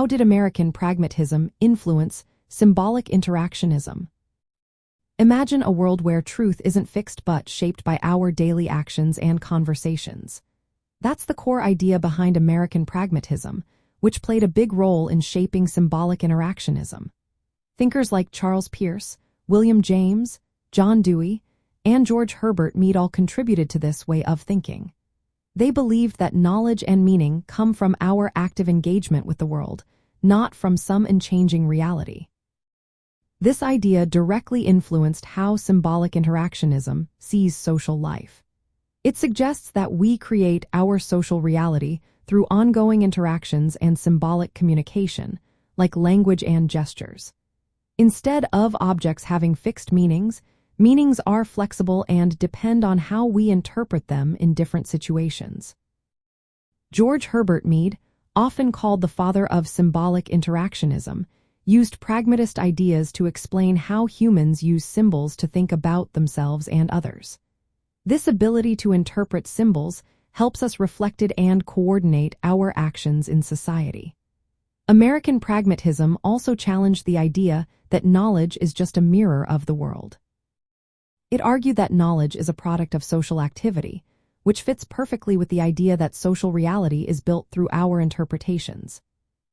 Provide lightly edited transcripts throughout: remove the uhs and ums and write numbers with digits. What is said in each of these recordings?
How did American pragmatism influence symbolic interactionism? Imagine a world where truth isn't fixed but shaped by our daily actions and conversations. That's the core idea behind American pragmatism, which played a big role in shaping symbolic interactionism. Thinkers like Charles Peirce, William James, John Dewey, and George Herbert Mead all contributed to this way of thinking. They believed that knowledge and meaning come from our active engagement with the world, not from some unchanging reality. This idea directly influenced how symbolic interactionism sees social life. It suggests that we create our social reality through ongoing interactions and symbolic communication, like language and gestures. Instead of objects having fixed meanings, meanings are flexible and depend on how we interpret them in different situations. George Herbert Mead, often called the father of symbolic interactionism, used pragmatist ideas to explain how humans use symbols to think about themselves and others. This ability to interpret symbols helps us reflect and coordinate our actions in society. American pragmatism also challenged the idea that knowledge is just a mirror of the world. It argued that knowledge is a product of social activity, which fits perfectly with the idea that social reality is built through our interpretations.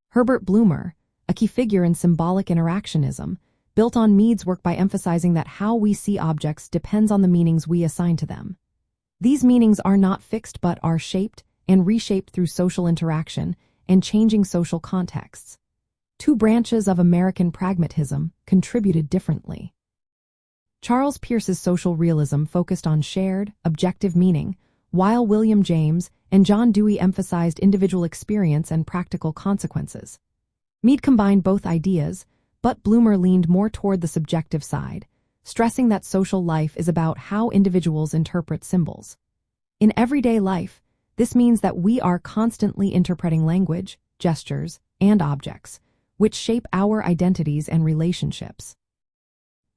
Herbert Bloomer, a key figure in symbolic interactionism, built on Mead's work by emphasizing that how we see objects depends on the meanings we assign to them. These meanings are not fixed but are shaped and reshaped through social interaction and changing social contexts. Two branches of American pragmatism contributed differently. Charles Peirce's social realism focused on shared, objective meaning, while William James and John Dewey emphasized individual experience and practical consequences. Mead combined both ideas, but Bloomer leaned more toward the subjective side, stressing that social life is about how individuals interpret symbols. In everyday life, this means that we are constantly interpreting language, gestures, and objects, which shape our identities and relationships.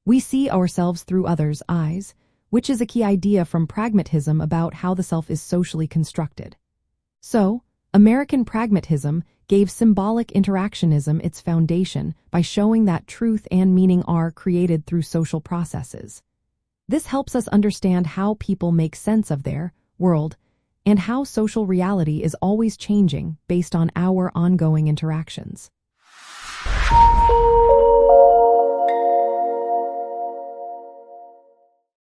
We see ourselves through others' eyes, which is a key idea from pragmatism about how the self is socially constructed. So, American pragmatism gave symbolic interactionism its foundation by showing that truth and meaning are created through social processes. This helps us understand how people make sense of their world and how social reality is always changing based on our ongoing interactions.